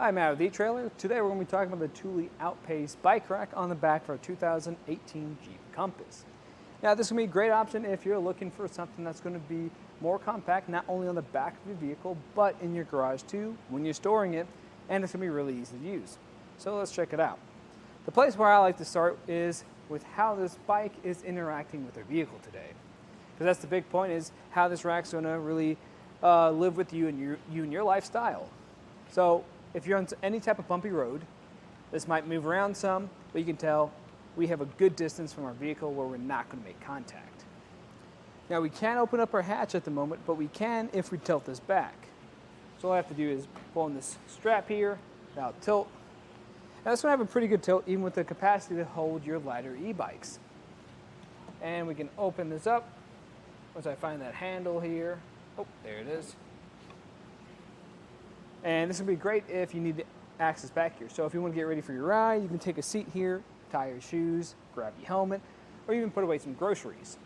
Hi, Matt with etrailer. Today we're going to be talking about the Thule Outpaced bike rack on the back for a 2018 Jeep Compass. Now this is going to be a great option if you're looking for something that's going to be more compact, not only on the back of your vehicle, but in your garage too, when you're storing it, and it's going to be really easy to use. So let's check it out. The place where I like to start is with how this bike is interacting with your vehicle today. Because that's the big point, is how this rack's going to really live with you and your lifestyle. So if you're on any type of bumpy road, this might move around some, but you can tell we have a good distance from our vehicle where we're not going to make contact. Now we can't open up our hatch at the moment, but we can if we tilt this back. So all I have to do is pull on this strap here, that'll tilt. Now this one have a pretty good tilt, even with the capacity to hold your lighter e-bikes. And we can open this up once I find that handle here. Oh, there it is. And this would be great if you need to access back here. So if you want to get ready for your ride, you can take a seat here, tie your shoes, grab your helmet, or even put away some groceries.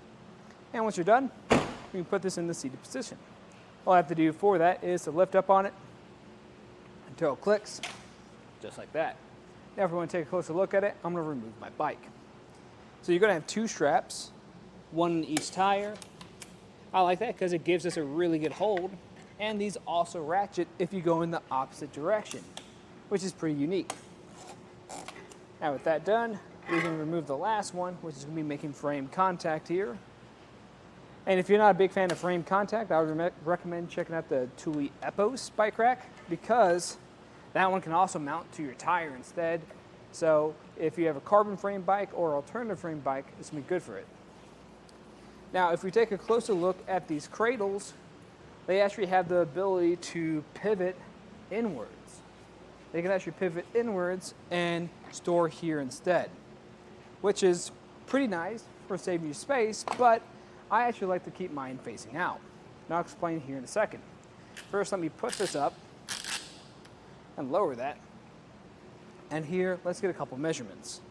And once you're done, you can put this in the seated position. All I have to do for that is to lift up on it until it clicks, just like that. Now if we want to take a closer look at it, I'm going to remove my bike. So you're going to have two straps, one in each tire. I like that because it gives us a really good hold. And these also ratchet if you go in the opposite direction, which is pretty unique. Now with that done, we can remove the last one, which is going to be making frame contact here. And if you're not a big fan of frame contact, I would recommend checking out the Thule Outpaced bike rack, because that one can also mount to your tire instead. So if you have a carbon frame bike or alternative frame bike, it's going to be good for it. Now if we take a closer look at these cradles, they actually have the ability to pivot inwards. They can actually pivot inwards and store here instead, which is pretty nice for saving you space, but I actually like to keep mine facing out. And I'll explain here in a second. First, let me put this up and lower that. And here, let's get a couple measurements.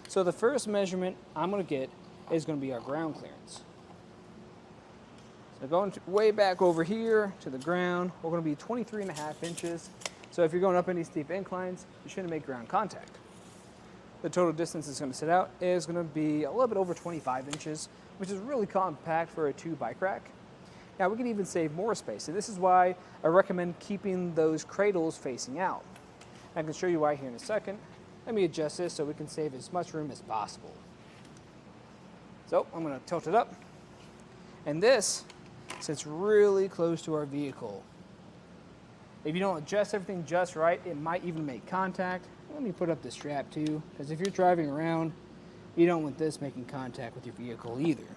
So the first measurement I'm going to get is going to be our ground clearance. So going way back over here to the ground, we're going to be 23.5 inches. So if you're going up any steep inclines, you shouldn't make ground contact. The total distance it's going to sit out is going to be a little bit over 25 inches, which is really compact for a 2 bike rack. Now we can even save more space, and this is why I recommend keeping those cradles facing out. I can show you why here in a second. Let me adjust this so we can save as much room as possible. So I'm going to tilt it up, and this sits really close to our vehicle. If you don't adjust everything just right, it might even make contact. Let me put up the strap too, because if you're driving around, you don't want this making contact with your vehicle either.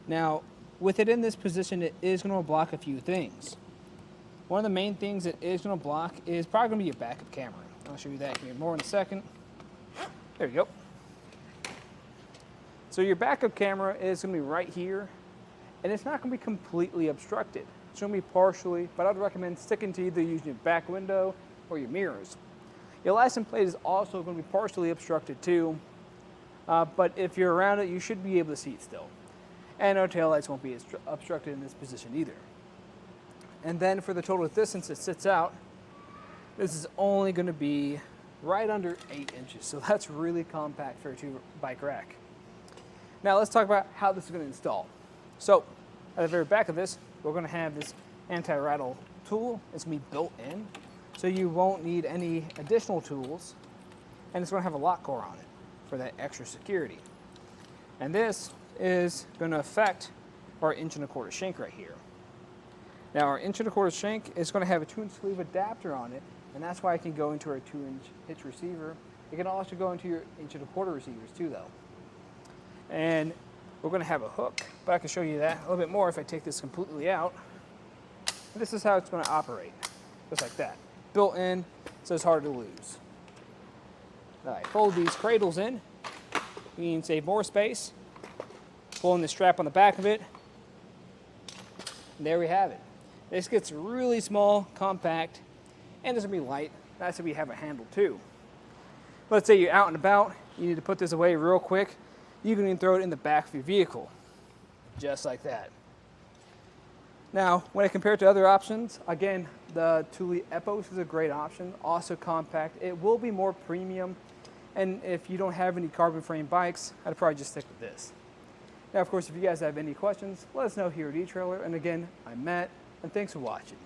Now, with it in this position, it is going to block a few things. One of the main things it is going to block is probably going to be your backup camera. I'll show you that here more in a second. There we go. So your backup camera is going to be right here, and it's not going to be completely obstructed. It's going to be partially, but I'd recommend sticking to either using your back window or your mirrors. Your license plate is also going to be partially obstructed too, but if you're around it, you should be able to see it still. And our taillights won't be obstructed in this position either. And then for the total distance it sits out, this is only going to be right under 8 inches, so that's really compact for a 2 bike rack. Now let's talk about how this is going to install. So at the very back of this, we're going to have this anti-rattle tool. It's going to be built in, so you won't need any additional tools, and it's going to have a lock core on it for that extra security. And this is going to affect our 1 1/4 shank right here. Now our 1 1/4 shank is going to have a 2-inch sleeve adapter on it, and that's why it can go into our 2-inch hitch receiver. It can also go into your 1 1/4 receivers too though. And we're going to have a hook, but I can show you that a little bit more if I take this completely out. This is how it's going to operate, just like that. Built in, so it's hard to lose. Now I fold these cradles in, you can save more space. Pulling the strap on the back of it, and there we have it. This gets really small, compact, and it's going to be light. That's if we have a handle too. Let's say you're out and about, you need to put this away real quick. You can even throw it in the back of your vehicle, just like that. Now, when I compare it to other options, again, the Thule Outpaced is a great option, also compact. It will be more premium, and if you don't have any carbon frame bikes, I'd probably just stick with this. Now, of course, if you guys have any questions, let us know here at eTrailer. And again, I'm Matt, and thanks for watching.